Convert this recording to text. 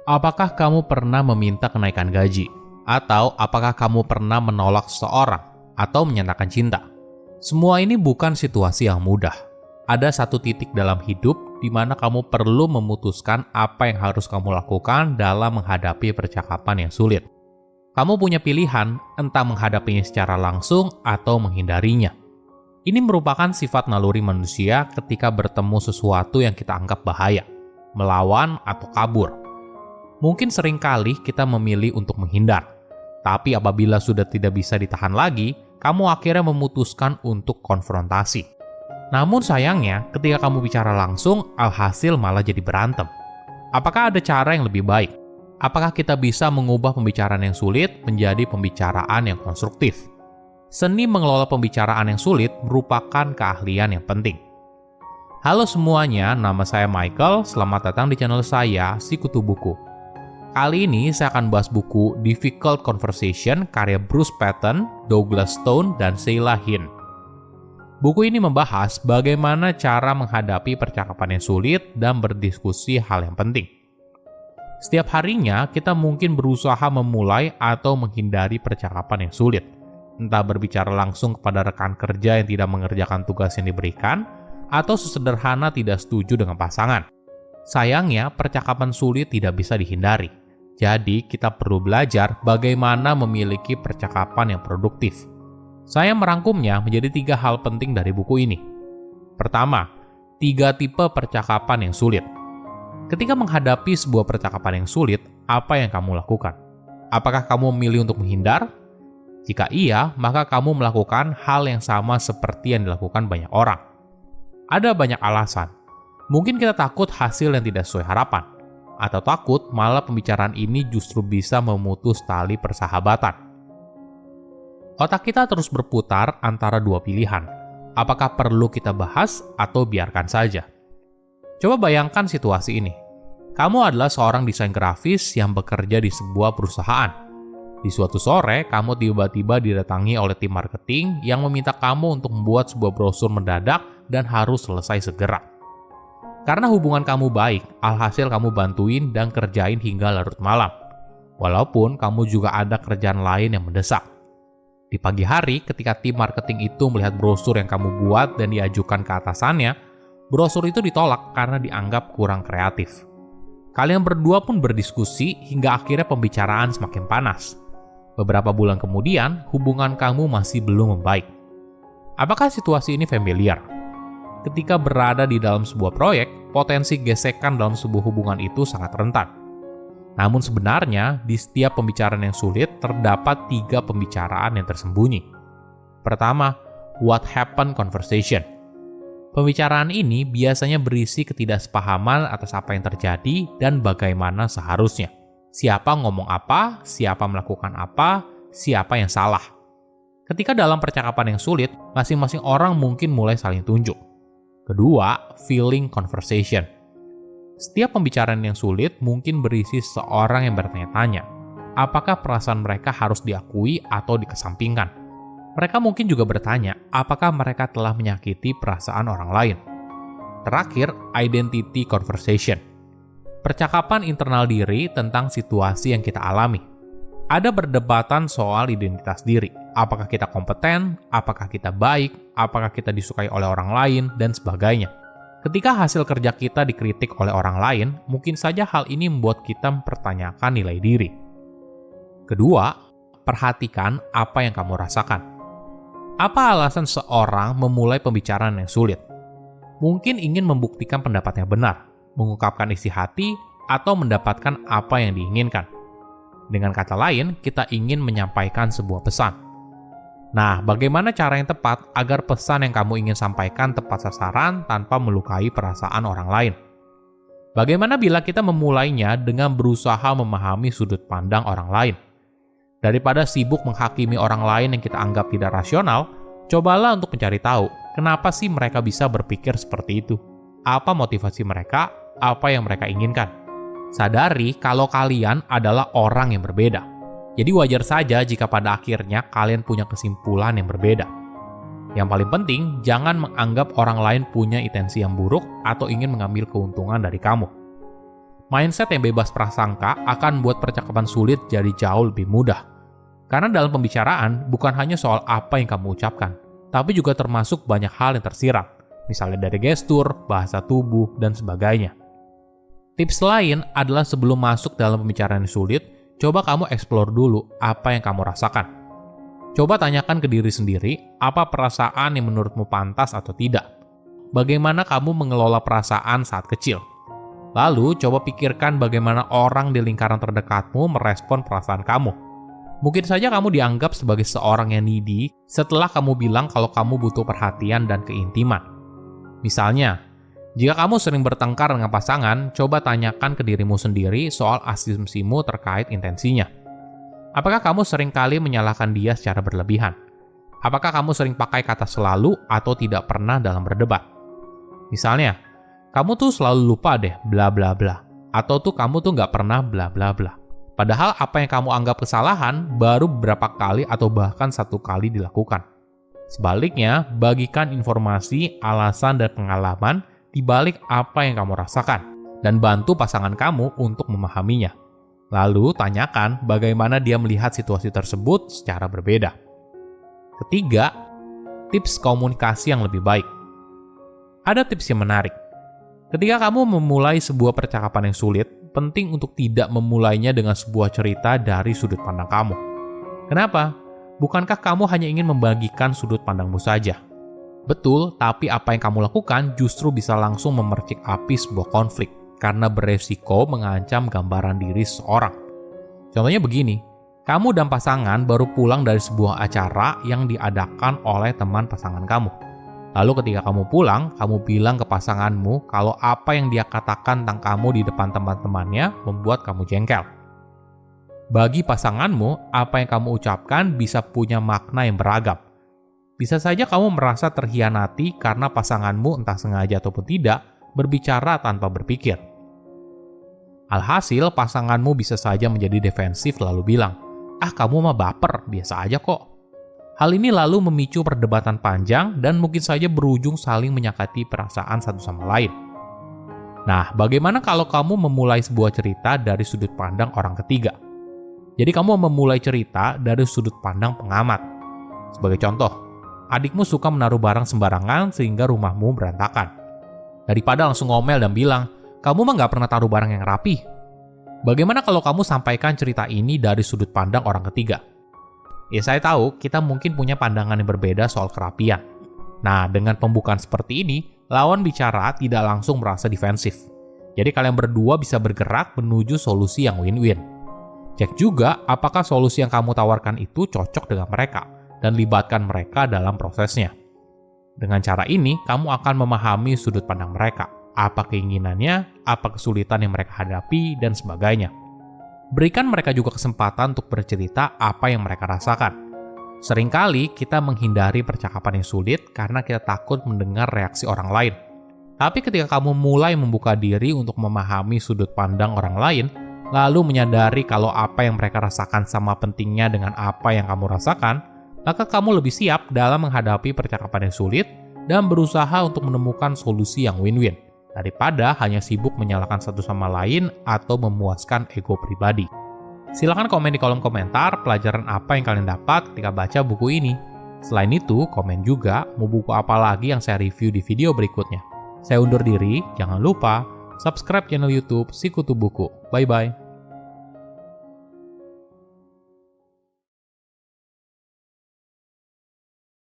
Apakah kamu pernah meminta kenaikan gaji? Atau apakah kamu pernah menolak seseorang? Atau menyatakan cinta? Semua ini bukan situasi yang mudah. Ada satu titik dalam hidup di mana kamu perlu memutuskan apa yang harus kamu lakukan dalam menghadapi percakapan yang sulit. Kamu punya pilihan, entah menghadapinya secara langsung atau menghindarinya. Ini merupakan sifat naluri manusia ketika bertemu sesuatu yang kita anggap bahaya, melawan atau kabur. Mungkin seringkali kita memilih untuk menghindar, tapi apabila sudah tidak bisa ditahan lagi, kamu akhirnya memutuskan untuk konfrontasi. Namun sayangnya, ketika kamu bicara langsung, alhasil malah jadi berantem. Apakah ada cara yang lebih baik? Apakah kita bisa mengubah pembicaraan yang sulit menjadi pembicaraan yang konstruktif? Seni mengelola pembicaraan yang sulit merupakan keahlian yang penting. Halo semuanya, nama saya Michael. Selamat datang di channel saya, Sikutu Buku. Kali ini saya akan bahas buku Difficult Conversation karya Bruce Patton, Douglas Stone, dan Sheila Hine. Buku ini membahas bagaimana cara menghadapi percakapan yang sulit dan berdiskusi hal yang penting. Setiap harinya kita mungkin berusaha memulai atau menghindari percakapan yang sulit, entah berbicara langsung kepada rekan kerja yang tidak mengerjakan tugas yang diberikan, atau sesederhana tidak setuju dengan pasangan. Sayangnya, percakapan sulit tidak bisa dihindari. Jadi, kita perlu belajar bagaimana memiliki percakapan yang produktif. Saya merangkumnya menjadi 3 hal penting dari buku ini. Pertama, 3 tipe percakapan yang sulit. Ketika menghadapi sebuah percakapan yang sulit, apa yang kamu lakukan? Apakah kamu memilih untuk menghindar? Jika iya, maka kamu melakukan hal yang sama seperti yang dilakukan banyak orang. Ada banyak alasan. Mungkin kita takut hasil yang tidak sesuai harapan, atau takut malah pembicaraan ini justru bisa memutus tali persahabatan. Otak kita terus berputar antara 2 pilihan. Apakah perlu kita bahas atau biarkan saja? Coba bayangkan situasi ini. Kamu adalah seorang desain grafis yang bekerja di sebuah perusahaan. Di suatu sore, kamu tiba-tiba didatangi oleh tim marketing yang meminta kamu untuk membuat sebuah brosur mendadak dan harus selesai segera. Karena hubungan kamu baik, alhasil kamu bantuin dan kerjain hingga larut malam. Walaupun kamu juga ada kerjaan lain yang mendesak. Di pagi hari, ketika tim marketing itu melihat brosur yang kamu buat dan diajukan ke atasannya, brosur itu ditolak karena dianggap kurang kreatif. Kalian berdua pun berdiskusi hingga akhirnya pembicaraan semakin panas. Beberapa bulan kemudian, hubungan kamu masih belum membaik. Apakah situasi ini familiar? Ketika berada di dalam sebuah proyek, potensi gesekan dalam sebuah hubungan itu sangat rentan. Namun sebenarnya, di setiap pembicaraan yang sulit, terdapat 3 pembicaraan yang tersembunyi. Pertama, what happened conversation. Pembicaraan ini biasanya berisi ketidaksepahaman atas apa yang terjadi dan bagaimana seharusnya. Siapa ngomong apa, siapa melakukan apa, siapa yang salah. Ketika dalam percakapan yang sulit, masing-masing orang mungkin mulai saling tunjuk. Kedua, feeling conversation. Setiap pembicaraan yang sulit mungkin berisi seorang yang bertanya-tanya, apakah perasaan mereka harus diakui atau dikesampingkan. Mereka mungkin juga bertanya, apakah mereka telah menyakiti perasaan orang lain. Terakhir, identity conversation. Percakapan internal diri tentang situasi yang kita alami. Ada perdebatan soal identitas diri. Apakah kita kompeten, apakah kita baik, apakah kita disukai oleh orang lain, dan sebagainya. Ketika hasil kerja kita dikritik oleh orang lain, mungkin saja hal ini membuat kita mempertanyakan nilai diri. Kedua, perhatikan apa yang kamu rasakan. Apa alasan seorang memulai pembicaraan yang sulit? Mungkin ingin membuktikan pendapatnya benar, mengungkapkan isi hati, atau mendapatkan apa yang diinginkan. Dengan kata lain, kita ingin menyampaikan sebuah pesan. Nah, bagaimana cara yang tepat agar pesan yang kamu ingin sampaikan tepat sasaran tanpa melukai perasaan orang lain? Bagaimana bila kita memulainya dengan berusaha memahami sudut pandang orang lain? Daripada sibuk menghakimi orang lain yang kita anggap tidak rasional, cobalah untuk mencari tahu, kenapa sih mereka bisa berpikir seperti itu? Apa motivasi mereka? Apa yang mereka inginkan? Sadari kalau kalian adalah orang yang berbeda. Jadi wajar saja jika pada akhirnya kalian punya kesimpulan yang berbeda. Yang paling penting, jangan menganggap orang lain punya intensi yang buruk atau ingin mengambil keuntungan dari kamu. Mindset yang bebas prasangka akan membuat percakapan sulit jadi jauh lebih mudah. Karena dalam pembicaraan bukan hanya soal apa yang kamu ucapkan, tapi juga termasuk banyak hal yang tersirat, misalnya dari gestur, bahasa tubuh, dan sebagainya. Tips lain adalah sebelum masuk dalam pembicaraan yang sulit, coba kamu explore dulu apa yang kamu rasakan. Coba tanyakan ke diri sendiri, apa perasaan yang menurutmu pantas atau tidak. Bagaimana kamu mengelola perasaan saat kecil. Lalu, coba pikirkan bagaimana orang di lingkaran terdekatmu merespon perasaan kamu. Mungkin saja kamu dianggap sebagai seorang yang needy setelah kamu bilang kalau kamu butuh perhatian dan keintiman. Misalnya, jika kamu sering bertengkar dengan pasangan, coba tanyakan ke dirimu sendiri soal asumsimu terkait intensinya. Apakah kamu sering kali menyalahkan dia secara berlebihan? Apakah kamu sering pakai kata selalu atau tidak pernah dalam berdebat? Misalnya, kamu tuh selalu lupa deh bla bla bla, atau tuh kamu tuh nggak pernah bla bla bla. Padahal apa yang kamu anggap kesalahan baru beberapa kali atau bahkan satu kali dilakukan. Sebaliknya, bagikan informasi, alasan, dan pengalaman di balik apa yang kamu rasakan, dan bantu pasangan kamu untuk memahaminya. Lalu, tanyakan bagaimana dia melihat situasi tersebut secara berbeda. Ketiga, tips komunikasi yang lebih baik. Ada tips yang menarik. Ketika kamu memulai sebuah percakapan yang sulit, penting untuk tidak memulainya dengan sebuah cerita dari sudut pandang kamu. Kenapa? Bukankah kamu hanya ingin membagikan sudut pandangmu saja? Betul, tapi apa yang kamu lakukan justru bisa langsung memercik api sebuah konflik, karena beresiko mengancam gambaran diri seseorang. Contohnya begini, kamu dan pasangan baru pulang dari sebuah acara yang diadakan oleh teman pasangan kamu. Lalu ketika kamu pulang, kamu bilang ke pasanganmu kalau apa yang dia katakan tentang kamu di depan teman-temannya membuat kamu jengkel. Bagi pasanganmu, apa yang kamu ucapkan bisa punya makna yang beragam. Bisa saja kamu merasa terhianati karena pasanganmu entah sengaja ataupun tidak berbicara tanpa berpikir. Alhasil, pasanganmu bisa saja menjadi defensif lalu bilang, kamu mah baper, biasa aja kok. Hal ini lalu memicu perdebatan panjang dan mungkin saja berujung saling menyakiti perasaan satu sama lain. Nah, bagaimana kalau kamu memulai sebuah cerita dari sudut pandang orang ketiga? Jadi kamu memulai cerita dari sudut pandang pengamat. Sebagai contoh, adikmu suka menaruh barang sembarangan sehingga rumahmu berantakan. Daripada langsung ngomel dan bilang, kamu mah nggak pernah taruh barang yang rapi. Bagaimana kalau kamu sampaikan cerita ini dari sudut pandang orang ketiga? Ya, saya tahu kita mungkin punya pandangan yang berbeda soal kerapian. Nah, dengan pembukaan seperti ini, lawan bicara tidak langsung merasa defensif. Jadi kalian berdua bisa bergerak menuju solusi yang win-win. Cek juga apakah solusi yang kamu tawarkan itu cocok dengan mereka, dan libatkan mereka dalam prosesnya. Dengan cara ini, kamu akan memahami sudut pandang mereka, apa keinginannya, apa kesulitan yang mereka hadapi, dan sebagainya. Berikan mereka juga kesempatan untuk bercerita apa yang mereka rasakan. Seringkali kita menghindari percakapan yang sulit karena kita takut mendengar reaksi orang lain. Tapi ketika kamu mulai membuka diri untuk memahami sudut pandang orang lain, lalu menyadari kalau apa yang mereka rasakan sama pentingnya dengan apa yang kamu rasakan, maka kamu lebih siap dalam menghadapi percakapan yang sulit dan berusaha untuk menemukan solusi yang win-win, daripada hanya sibuk menyalahkan satu sama lain atau memuaskan ego pribadi. Silahkan komen di kolom komentar pelajaran apa yang kalian dapat ketika baca buku ini. Selain itu, komen juga mau buku apa lagi yang saya review di video berikutnya. Saya undur diri, jangan lupa subscribe channel YouTube Sikutu Buku. Bye-bye.